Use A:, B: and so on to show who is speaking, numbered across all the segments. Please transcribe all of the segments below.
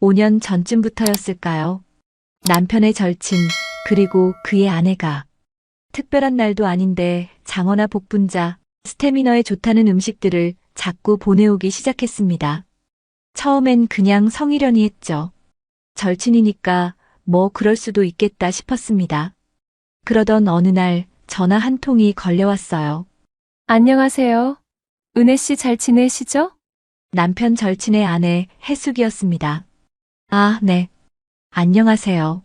A: 5년 전쯤부터였을까요? 남편의 절친, 그리고 그의 아내가 특별한 날도 아닌데 장어나 복분자, 스태미너에 좋다는 음식들을 자꾸 보내오기 시작했습니다. 처음엔 그냥 성의련히 했죠. 절친이니까 뭐 그럴 수도 있겠다 싶었습니다. 그러던 어느 날 전화 한 통이 걸려왔어요.
B: 안녕하세요. 은혜 씨 잘 지내시죠?
A: 남편 절친의 아내 혜숙이었습니다. 아, 네. 안녕하세요.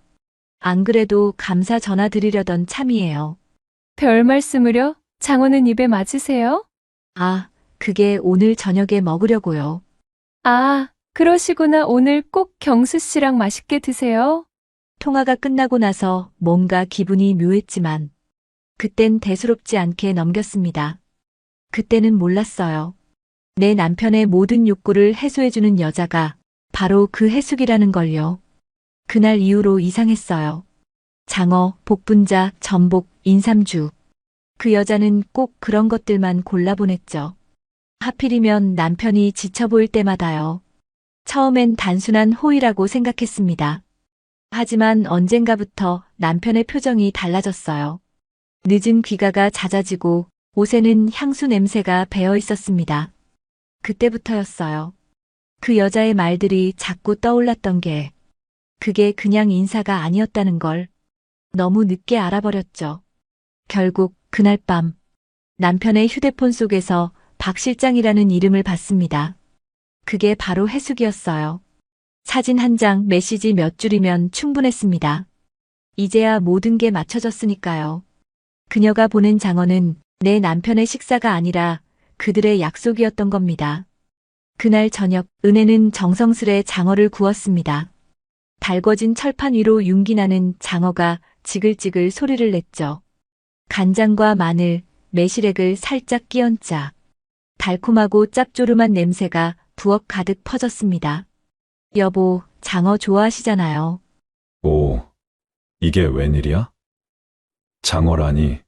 A: 안 그래도 감사 전화 드리려던 참이에요.
B: 별 말씀을요? 장어는 입에 맞으세요?
A: 아, 그게 오늘 저녁에 먹으려고요.
B: 아, 그러시구나. 오늘 꼭 경수 씨랑 맛있게 드세요.
A: 통화가 끝나고 나서 뭔가 기분이 묘했지만 그땐 대수롭지 않게 넘겼습니다. 그때는 몰랐어요. 내 남편의 모든 욕구를 해소해주는 여자가 바로 그 해숙이라는 걸요. 그날 이후로 이상했어요. 장어, 복분자, 전복, 인삼주. 그 여자는 꼭 그런 것들만 골라보냈죠. 하필이면 남편이 지쳐 보일 때마다요. 처음엔 단순한 호의라고 생각했습니다. 하지만 언젠가부터 남편의 표정이 달라졌어요. 늦은 귀가가 잦아지고 옷에는 향수 냄새가 배어 있었습니다. 그때부터였어요. 그 여자의 말들이 자꾸 떠올랐던 게 그게 그냥 인사가 아니었다는 걸 너무 늦게 알아버렸죠. 결국 그날 밤 남편의 휴대폰 속에서 박 실장이라는 이름을 봤습니다. 그게 바로 해숙이었어요. 사진 한 장, 메시지 몇 줄이면 충분했습니다. 이제야 모든 게 맞춰졌으니까요. 그녀가 보낸 장어는 내 남편의 식사가 아니라 그들의 약속이었던 겁니다. 그날 저녁 은혜는 정성스레 장어를 구웠습니다. 달궈진 철판 위로 윤기 나는 장어가 지글지글 소리를 냈죠. 간장과 마늘, 매실액을 살짝 끼얹자 달콤하고 짭조름한 냄새가 부엌 가득 퍼졌습니다. 여보, 장어 좋아하시잖아요.
C: 오, 이게 웬일이야? 장어라니,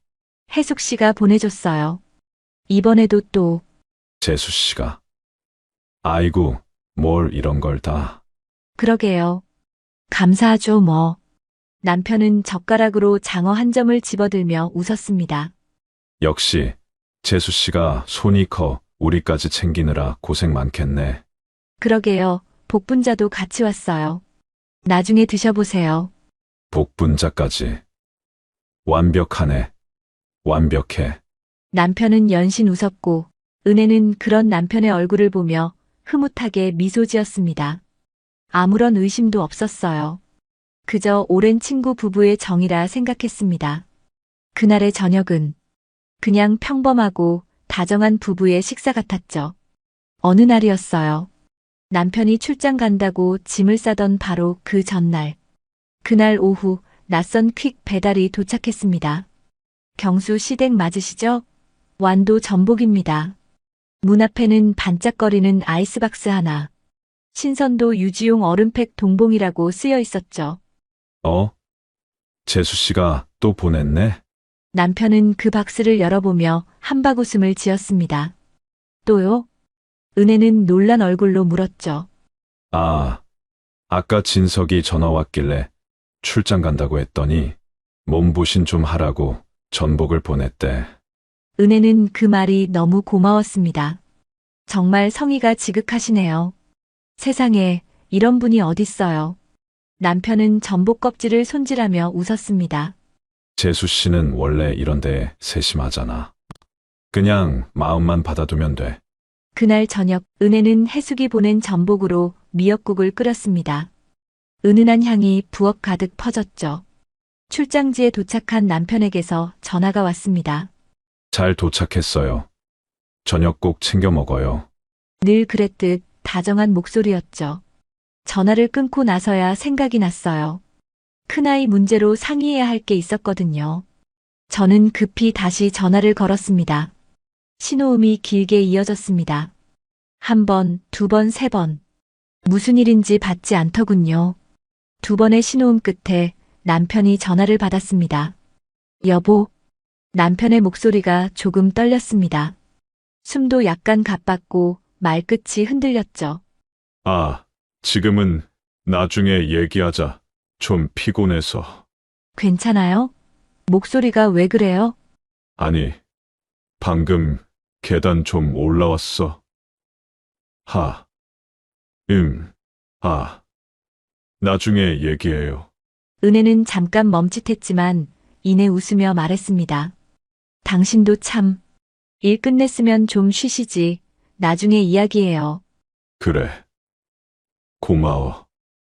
A: 혜숙 씨가 보내줬어요. 이번에도 또
C: 재수 씨가. 아이고, 뭘 이런 걸 다.
A: 그러게요. 감사하죠 뭐. 남편은 젓가락으로 장어 한 점을 집어들며 웃었습니다.
C: 역시, 재수 씨가 손이 커 우리까지 챙기느라 고생 많겠네.
A: 그러게요. 복분자도 같이 왔어요. 나중에 드셔보세요.
C: 복분자까지. 완벽하네. 완벽해.
A: 남편은 연신 웃었고 은혜는 그런 남편의 얼굴을 보며 흐뭇하게 미소 지었습니다. 아무런 의심도 없었어요. 그저 오랜 친구 부부의 정이라 생각했습니다. 그날의 저녁은 그냥 평범하고 다정한 부부의 식사 같았죠. 어느 날이었어요. 남편이 출장 간다고 짐을 싸던 바로 그 전날. 그날 오후 낯선 퀵 배달이 도착했습니다. 경수 시댁 맞으시죠? 완도 전복입니다. 문 앞에는 반짝거리는 아이스박스 하나. 신선도 유지용 얼음팩 동봉이라고 쓰여 있었죠.
C: 어? 재수 씨가 또 보냈네?
A: 남편은 그 박스를 열어보며 한박웃음을 지었습니다. 또요? 은혜는 놀란 얼굴로 물었죠.
C: 아, 아까 진석이 전화 왔길래 출장 간다고 했더니 몸보신 좀 하라고 전복을 보냈대.
A: 은혜는 그 말이 너무 고마웠습니다. 정말 성의가 지극하시네요. 세상에 이런 분이 어딨어요. 남편은 전복 껍질을 손질하며 웃었습니다.
C: 재수 씨는 원래 이런 데 세심하잖아. 그냥 마음만 받아두면 돼.
A: 그날 저녁 은혜는 혜숙이 보낸 전복으로 미역국을 끓였습니다. 은은한 향이 부엌 가득 퍼졌죠. 출장지에 도착한 남편에게서 전화가 왔습니다.
C: 잘 도착했어요. 저녁 꼭 챙겨 먹어요.
A: 늘 그랬듯 다정한 목소리였죠. 전화를 끊고 나서야 생각이 났어요. 큰아이 문제로 상의해야 할 게 있었거든요. 저는 급히 다시 전화를 걸었습니다. 신호음이 길게 이어졌습니다. 한 번, 두 번, 세 번. 무슨 일인지 받지 않더군요. 두 번의 신호음 끝에 남편이 전화를 받았습니다. 여보. 남편의 목소리가 조금 떨렸습니다. 숨도 약간 가빴고 말끝이 흔들렸죠.
C: 아, 지금은 나중에 얘기하자. 좀 피곤해서.
A: 괜찮아요? 목소리가 왜 그래요?
C: 아니, 방금 계단 좀 올라왔어. 하, 아. 나중에 얘기해요.
A: 은혜는 잠깐 멈칫했지만 이내 웃으며 말했습니다. 당신도 참. 일 끝냈으면 좀 쉬시지. 나중에 이야기해요.
C: 그래. 고마워.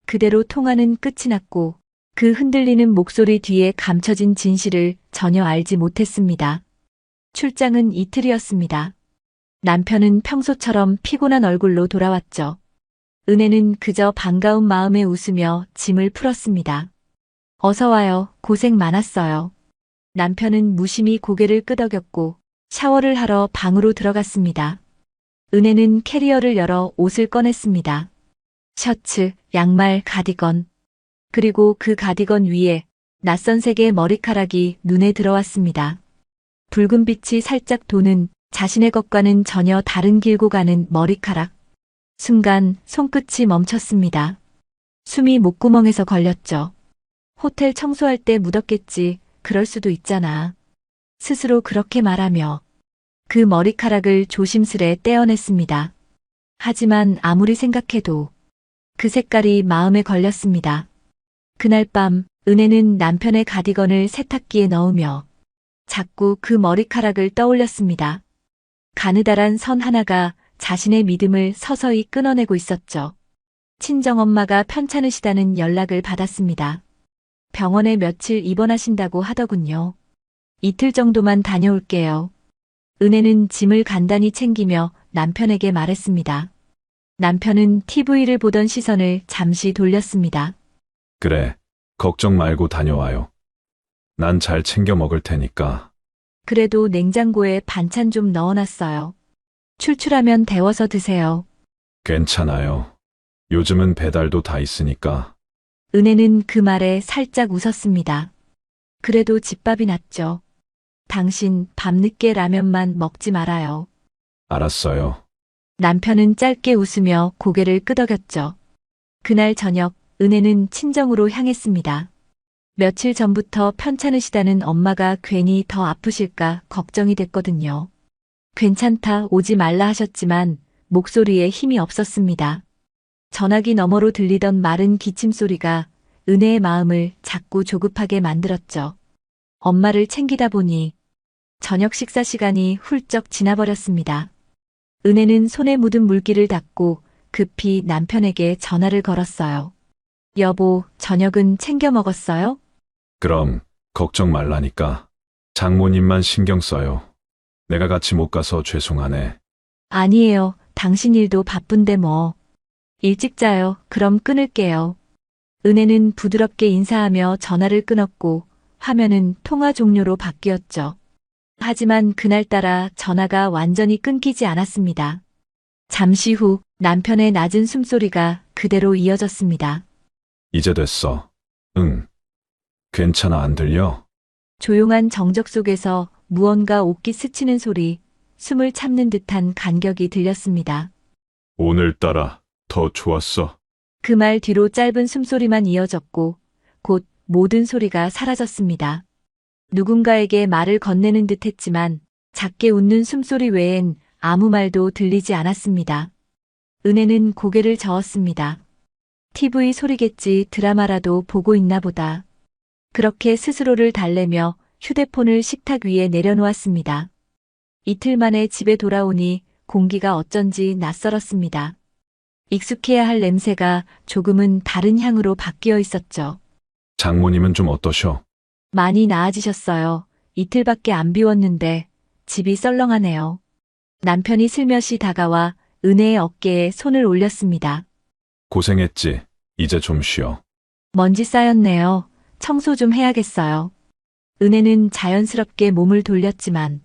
A: 그대로 통화는 끝이 났고 그 흔들리는 목소리 뒤에 감춰진 진실을 전혀 알지 못했습니다. 출장은 이틀이었습니다. 남편은 평소처럼 피곤한 얼굴로 돌아왔죠. 은혜는 그저 반가운 마음에 웃으며 짐을 풀었습니다. 어서 와요. 고생 많았어요. 남편은 무심히 고개를 끄덕였고 샤워를 하러 방으로 들어갔습니다. 은혜는 캐리어를 열어 옷을 꺼냈습니다. 셔츠, 양말, 가디건. 그리고 그 가디건 위에 낯선 색의 머리카락이 눈에 들어왔습니다. 붉은 빛이 살짝 도는 자신의 것과는 전혀 다른 길고 가는 머리카락. 순간 손끝이 멈췄습니다. 숨이 목구멍에서 걸렸죠. 호텔 청소할 때 묻었겠지. 그럴 수도 있잖아. 스스로 그렇게 말하며 그 머리카락을 조심스레 떼어냈습니다. 하지만 아무리 생각해도 그 색깔이 마음에 걸렸습니다. 그날 밤 은혜는 남편의 가디건을 세탁기에 넣으며 자꾸 그 머리카락을 떠올렸습니다. 가느다란 선 하나가 자신의 믿음을 서서히 끊어내고 있었죠. 친정엄마가 편찮으시다는 연락을 받았습니다. 병원에 며칠 입원하신다고 하더군요. 이틀 정도만 다녀올게요. 은혜는 짐을 간단히 챙기며 남편에게 말했습니다. 남편은 TV를 보던 시선을 잠시 돌렸습니다.
C: 그래. 걱정 말고 다녀와요. 난 잘 챙겨 먹을 테니까.
A: 그래도 냉장고에 반찬 좀 넣어놨어요. 출출하면 데워서 드세요.
C: 괜찮아요. 요즘은 배달도 다 있으니까.
A: 은혜는 그 말에 살짝 웃었습니다. 그래도 집밥이 낫죠. 당신 밤늦게 라면만 먹지 말아요.
C: 알았어요.
A: 남편은 짧게 웃으며 고개를 끄덕였죠. 그날 저녁 은혜는 친정으로 향했습니다. 며칠 전부터 편찮으시다는 엄마가 괜히 더 아프실까 걱정이 됐거든요. 괜찮다, 오지 말라 하셨지만 목소리에 힘이 없었습니다. 전화기 너머로 들리던 마른 기침 소리가 은혜의 마음을 자꾸 조급하게 만들었죠. 엄마를 챙기다 보니 저녁 식사 시간이 훌쩍 지나버렸습니다. 은혜는 손에 묻은 물기를 닦고 급히 남편에게 전화를 걸었어요. 여보, 저녁은 챙겨 먹었어요?
C: 그럼 걱정 말라니까. 장모님만 신경 써요. 내가 같이 못 가서 죄송하네.
A: 아니에요. 당신 일도 바쁜데 뭐. 일찍 자요. 그럼 끊을게요. 은혜는 부드럽게 인사하며 전화를 끊었고 화면은 통화 종료로 바뀌었죠. 하지만 그날따라 전화가 완전히 끊기지 않았습니다. 잠시 후 남편의 낮은 숨소리가 그대로 이어졌습니다.
C: 이제 됐어. 응. 괜찮아, 안 들려?
A: 조용한 정적 속에서 무언가 옷깃 스치는 소리, 숨을 참는 듯한 간격이 들렸습니다.
C: 오늘따라 더 좋았어.
A: 그 말 뒤로 짧은 숨소리만 이어졌고 곧 모든 소리가 사라졌습니다. 누군가에게 말을 건네는 듯 했지만 작게 웃는 숨소리 외엔 아무 말도 들리지 않았습니다. 은혜는 고개를 저었습니다. TV 소리겠지, 드라마라도 보고 있나 보다. 그렇게 스스로를 달래며 휴대폰을 식탁 위에 내려놓았습니다. 이틀 만에 집에 돌아오니 공기가 어쩐지 낯설었습니다. 익숙해야 할 냄새가 조금은 다른 향으로 바뀌어 있었죠.
C: 장모님은 좀 어떠셔?
A: 많이 나아지셨어요. 이틀밖에 안 비웠는데 집이 썰렁하네요. 남편이 슬며시 다가와 은혜의 어깨에 손을 올렸습니다.
C: 고생했지. 이제 좀 쉬어.
A: 먼지 쌓였네요. 청소 좀 해야겠어요. 은혜는 자연스럽게 몸을 돌렸지만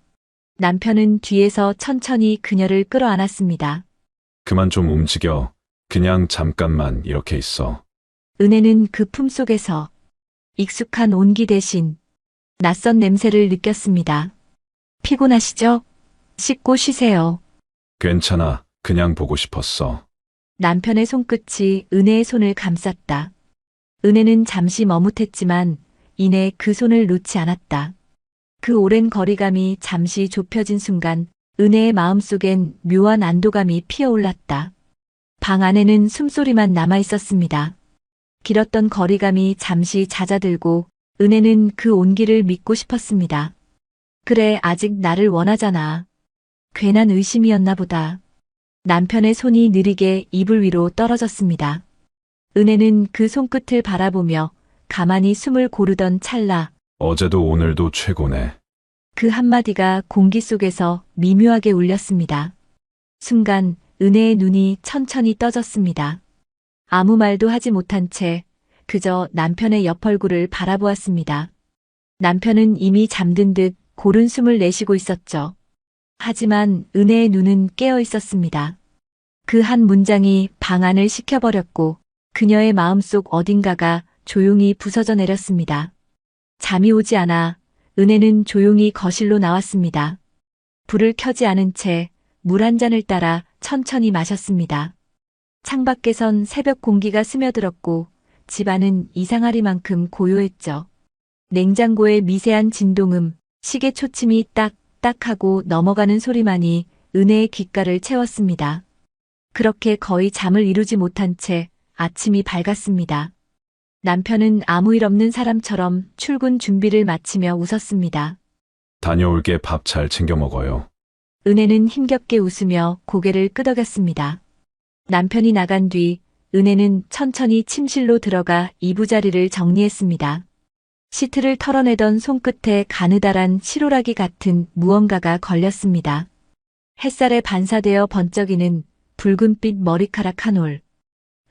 A: 남편은 뒤에서 천천히 그녀를 끌어안았습니다.
C: 그만 좀 움직여. 그냥 잠깐만 이렇게 있어.
A: 은혜는 그 품속에서 익숙한 온기 대신 낯선 냄새를 느꼈습니다. 피곤하시죠? 씻고 쉬세요.
C: 괜찮아. 그냥 보고 싶었어.
A: 남편의 손끝이 은혜의 손을 감쌌다. 은혜는 잠시 머뭇했지만 이내 그 손을 놓지 않았다. 그 오랜 거리감이 잠시 좁혀진 순간 은혜의 마음속엔 묘한 안도감이 피어올랐다. 방 안에는 숨소리만 남아 있었습니다. 길었던 거리감이 잠시 잦아들고 은혜는 그 온기를 믿고 싶었습니다. 그래, 아직 나를 원하잖아. 괜한 의심이었나 보다. 남편의 손이 느리게 이불 위로 떨어졌습니다. 은혜는 그 손끝을 바라보며 가만히 숨을 고르던 찰나
C: 어제도 오늘도 최고네.
A: 그 한마디가 공기 속에서 미묘하게 울렸습니다. 순간 은혜의 눈이 천천히 떠졌습니다. 아무 말도 하지 못한 채 그저 남편의 옆 얼굴을 바라보았습니다. 남편은 이미 잠든 듯 고른 숨을 내쉬고 있었죠. 하지만 은혜의 눈은 깨어 있었습니다. 그 한 문장이 방 안을 식혀버렸고 그녀의 마음속 어딘가가 조용히 부서져 내렸습니다. 잠이 오지 않아 은혜는 조용히 거실로 나왔습니다. 불을 켜지 않은 채 물 한 잔을 따라 천천히 마셨습니다. 창밖에선 새벽 공기가 스며들었고 집안은 이상하리만큼 고요했죠. 냉장고의 미세한 진동음, 시계 초침이 딱딱 하고 넘어가는 소리만이 은혜의 귓가를 채웠습니다. 그렇게 거의 잠을 이루지 못한 채 아침이 밝았습니다. 남편은 아무 일 없는 사람처럼 출근 준비를 마치며 웃었습니다.
C: 다녀올게. 밥 잘 챙겨 먹어요.
A: 은혜는 힘겹게 웃으며 고개를 끄덕였습니다. 남편이 나간 뒤 은혜는 천천히 침실로 들어가 이부자리를 정리했습니다. 시트를 털어내던 손끝에 가느다란 실오라기 같은 무언가가 걸렸습니다. 햇살에 반사되어 번쩍이는 붉은빛 머리카락 한 올.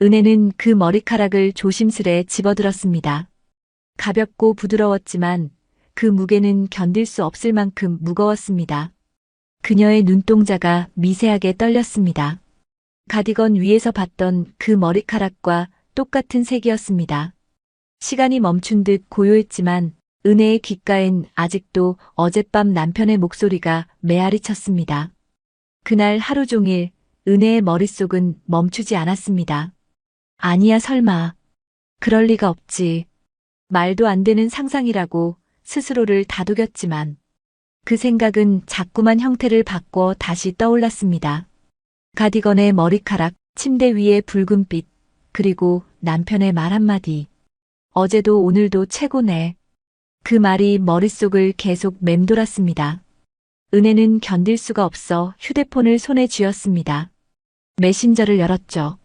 A: 은혜는 그 머리카락을 조심스레 집어들었습니다. 가볍고 부드러웠지만 그 무게는 견딜 수 없을 만큼 무거웠습니다. 그녀의 눈동자가 미세하게 떨렸습니다. 가디건 위에서 봤던 그 머리카락과 똑같은 색이었습니다. 시간이 멈춘 듯 고요했지만 은혜의 귓가엔 아직도 어젯밤 남편의 목소리가 메아리 쳤습니다. 그날 하루 종일 은혜의 머릿속은 멈추지 않았습니다. 아니야, 설마. 그럴 리가 없지. 말도 안 되는 상상이라고 스스로를 다독였지만 그 생각은 자꾸만 형태를 바꿔 다시 떠올랐습니다. 가디건의 머리카락, 침대 위의 붉은빛, 그리고 남편의 말 한마디. 어제도 오늘도 최고네. 그 말이 머릿속을 계속 맴돌았습니다. 은혜는 견딜 수가 없어 휴대폰을 손에 쥐었습니다. 메신저를 열었죠.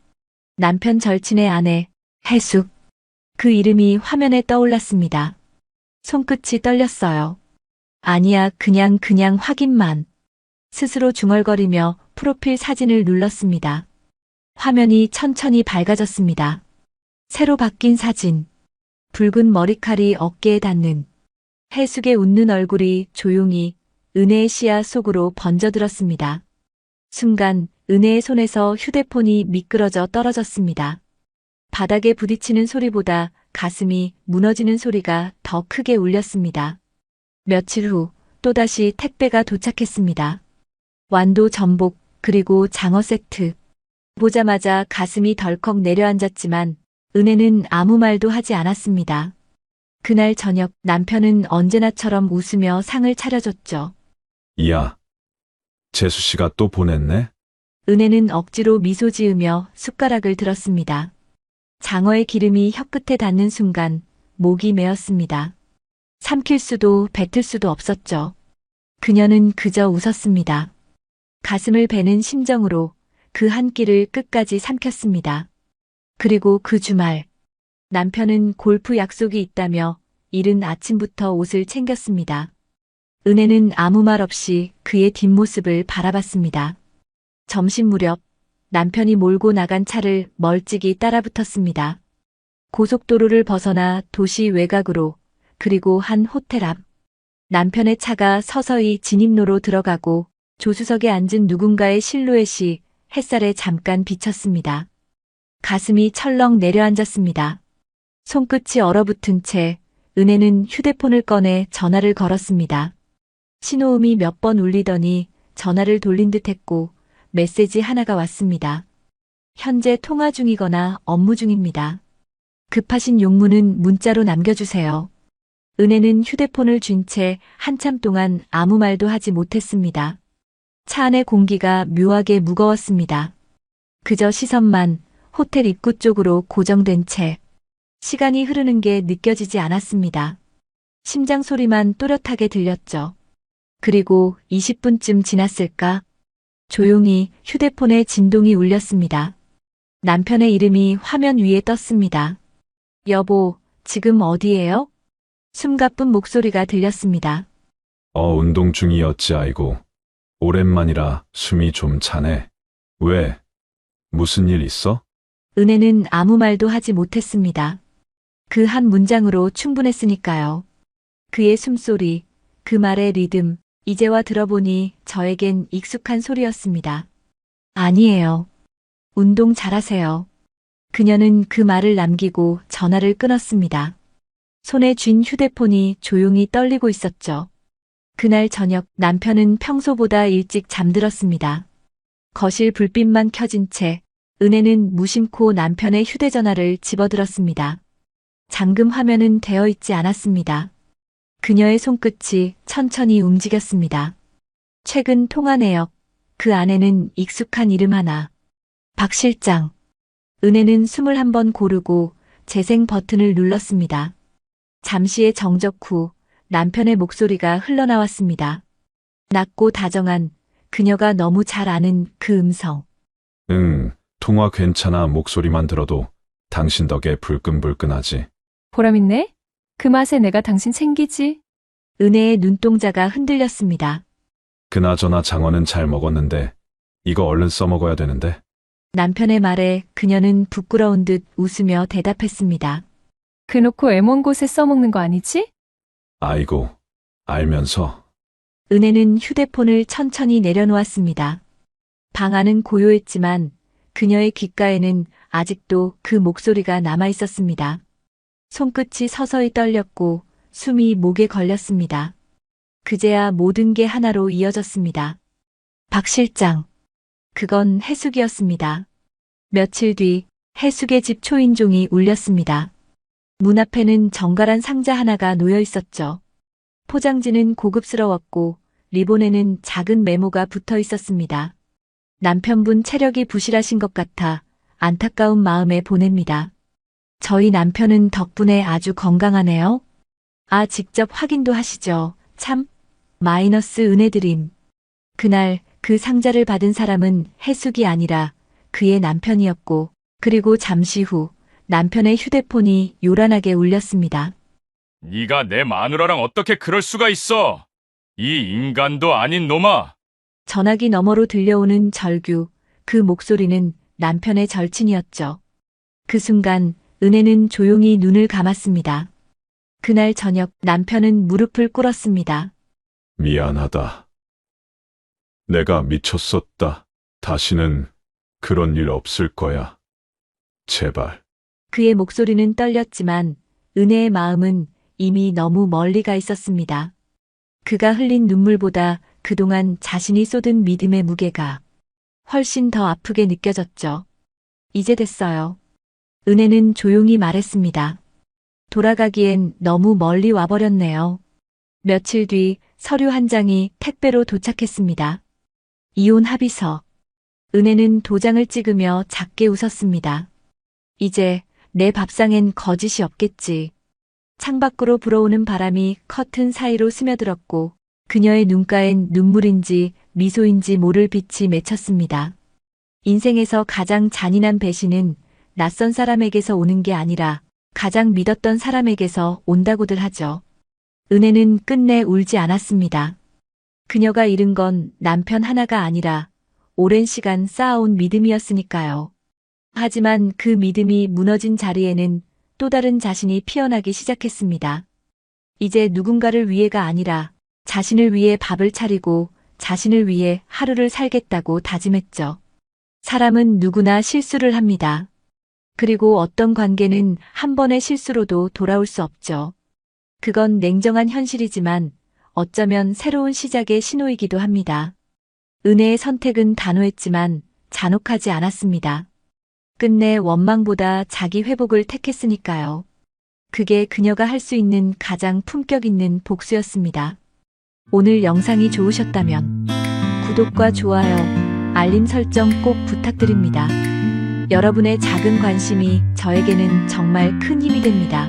A: 남편 절친의 아내, 해숙. 그 이름이 화면에 떠올랐습니다. 손끝이 떨렸어요. 아니야, 그냥 확인만. 스스로 중얼거리며 프로필 사진을 눌렀습니다. 화면이 천천히 밝아졌습니다. 새로 바뀐 사진. 붉은 머리칼이 어깨에 닿는 해숙의 웃는 얼굴이 조용히 은혜의 시야 속으로 번져들었습니다. 순간 은혜의 손에서 휴대폰이 미끄러져 떨어졌습니다. 바닥에 부딪히는 소리보다 가슴이 무너지는 소리가 더 크게 울렸습니다. 며칠 후 또다시 택배가 도착했습니다. 완도 전복 그리고 장어 세트. 보자마자 가슴이 덜컥 내려앉았지만 은혜는 아무 말도 하지 않았습니다. 그날 저녁 남편은 언제나처럼 웃으며 상을 차려줬죠.
C: 이야, 재수 씨가 또 보냈네?
A: 은혜는 억지로 미소 지으며 숟가락을 들었습니다. 장어의 기름이 혀끝에 닿는 순간 목이 메었습니다. 삼킬 수도 뱉을 수도 없었죠. 그녀는 그저 웃었습니다. 가슴을 베는 심정으로 그 한 끼를 끝까지 삼켰습니다. 그리고 그 주말 남편은 골프 약속이 있다며 이른 아침부터 옷을 챙겼습니다. 은혜는 아무 말 없이 그의 뒷모습을 바라봤습니다. 점심 무렵 남편이 몰고 나간 차를 멀찍이 따라붙었습니다. 고속도로를 벗어나 도시 외곽으로 그리고 한 호텔 앞. 남편의 차가 서서히 진입로로 들어가고 조수석에 앉은 누군가의 실루엣이 햇살에 잠깐 비쳤습니다. 가슴이 철렁 내려앉았습니다. 손끝이 얼어붙은 채 은혜는 휴대폰을 꺼내 전화를 걸었습니다. 신호음이 몇 번 울리더니 전화를 돌린 듯 했고 메시지 하나가 왔습니다. 현재 통화 중이거나 업무 중입니다. 급하신 용무는 문자로 남겨주세요. 은혜는 휴대폰을 쥔 채 한참 동안 아무 말도 하지 못했습니다. 차 안의 공기가 묘하게 무거웠습니다. 그저 시선만 호텔 입구 쪽으로 고정된 채 시간이 흐르는 게 느껴지지 않았습니다. 심장 소리만 또렷하게 들렸죠. 그리고 20분쯤 지났을까? 조용히 휴대폰에 진동이 울렸습니다. 남편의 이름이 화면 위에 떴습니다. 여보, 지금 어디예요? 숨가쁜 목소리가 들렸습니다.
C: 운동 중이었지, 아이고. 오랜만이라 숨이 좀 차네. 왜? 무슨 일 있어?
A: 은혜는 아무 말도 하지 못했습니다. 그 한 문장으로 충분했으니까요. 그의 숨소리, 그 말의 리듬, 이제와 들어보니 저에겐 익숙한 소리였습니다. 아니에요. 운동 잘하세요. 그녀는 그 말을 남기고 전화를 끊었습니다. 손에 쥔 휴대폰이 조용히 떨리고 있었죠. 그날 저녁 남편은 평소보다 일찍 잠들었습니다. 거실 불빛만 켜진 채 은혜는 무심코 남편의 휴대전화를 집어들었습니다. 잠금 화면은 되어 있지 않았습니다. 그녀의 손끝이 천천히 움직였습니다. 최근 통화 내역, 그 안에는 익숙한 이름 하나. 박 실장. 은혜는 숨을 한번 고르고 재생 버튼을 눌렀습니다. 잠시의 정적 후 남편의 목소리가 흘러나왔습니다. 낮고 다정한 그녀가 너무 잘 아는 그 음성.
C: 응, 통화 괜찮아. 목소리만 들어도 당신 덕에 불끈불끈하지.
B: 보람있네? 그 맛에 내가 당신 챙기지?
A: 은혜의 눈동자가 흔들렸습니다.
C: 그나저나 장어는 잘 먹었는데 이거 얼른 써먹어야 되는데.
A: 남편의 말에 그녀는 부끄러운 듯 웃으며 대답했습니다.
B: 그놓고 애먼 곳에 써먹는 거 아니지?
C: 아이고, 알면서.
A: 은혜는 휴대폰을 천천히 내려놓았습니다. 방 안은 고요했지만 그녀의 귓가에는 아직도 그 목소리가 남아 있었습니다. 손끝이 서서히 떨렸고 숨이 목에 걸렸습니다. 그제야 모든 게 하나로 이어졌습니다. 박 실장. 그건 해숙이었습니다. 며칠 뒤 해숙의 집 초인종이 울렸습니다. 문 앞에는 정갈한 상자 하나가 놓여 있었죠. 포장지는 고급스러웠고 리본에는 작은 메모가 붙어 있었습니다. 남편분 체력이 부실하신 것 같아 안타까운 마음에 보냅니다. 저희 남편은 덕분에 아주 건강하네요. 직접 확인도 하시죠. 참, 마이너스 은혜드림. 그날 그 상자를 받은 사람은 해숙이 아니라 그의 남편이었고, 그리고 잠시 후 남편의 휴대폰이 요란하게 울렸습니다.
D: 네가 내 마누라랑 어떻게 그럴 수가 있어? 이 인간도 아닌 놈아!
A: 전화기 너머로 들려오는 절규, 그 목소리는 남편의 절친이었죠. 그 순간 은혜는 조용히 눈을 감았습니다. 그날 저녁 남편은 무릎을 꿇었습니다.
C: 미안하다. 내가 미쳤었다. 다시는 그런 일 없을 거야. 제발.
A: 그의 목소리는 떨렸지만 은혜의 마음은 이미 너무 멀리 가 있었습니다. 그가 흘린 눈물보다 그동안 자신이 쏟은 믿음의 무게가 훨씬 더 아프게 느껴졌죠. 이제 됐어요. 은혜는 조용히 말했습니다. 돌아가기엔 너무 멀리 와버렸네요. 며칠 뒤 서류 한 장이 택배로 도착했습니다. 이혼 합의서. 은혜는 도장을 찍으며 작게 웃었습니다. 이제 내 밥상엔 거짓이 없겠지. 창밖으로 불어오는 바람이 커튼 사이로 스며들었고 그녀의 눈가엔 눈물인지 미소인지 모를 빛이 맺혔습니다. 인생에서 가장 잔인한 배신은 낯선 사람에게서 오는 게 아니라 가장 믿었던 사람에게서 온다고들 하죠. 은혜는 끝내 울지 않았습니다. 그녀가 잃은 건 남편 하나가 아니라 오랜 시간 쌓아온 믿음이었으니까요. 하지만 그 믿음이 무너진 자리에는 또 다른 자신이 피어나기 시작했습니다. 이제 누군가를 위해가 아니라 자신을 위해 밥을 차리고 자신을 위해 하루를 살겠다고 다짐했죠. 사람은 누구나 실수를 합니다. 그리고 어떤 관계는 한 번의 실수로도 돌아올 수 없죠. 그건 냉정한 현실이지만 어쩌면 새로운 시작의 신호이기도 합니다. 은혜의 선택은 단호했지만 잔혹하지 않았습니다. 끝내 원망보다 자기 회복을 택했으니까요. 그게 그녀가 할 수 있는 가장 품격 있는 복수였습니다. 오늘 영상이 좋으셨다면 구독과 좋아요, 알림 설정 꼭 부탁드립니다. 여러분의 작은 관심이 저에게는 정말 큰 힘이 됩니다.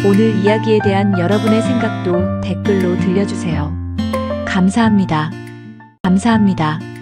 A: 오늘 이야기에 대한 여러분의 생각도 댓글로 들려주세요. 감사합니다. 감사합니다.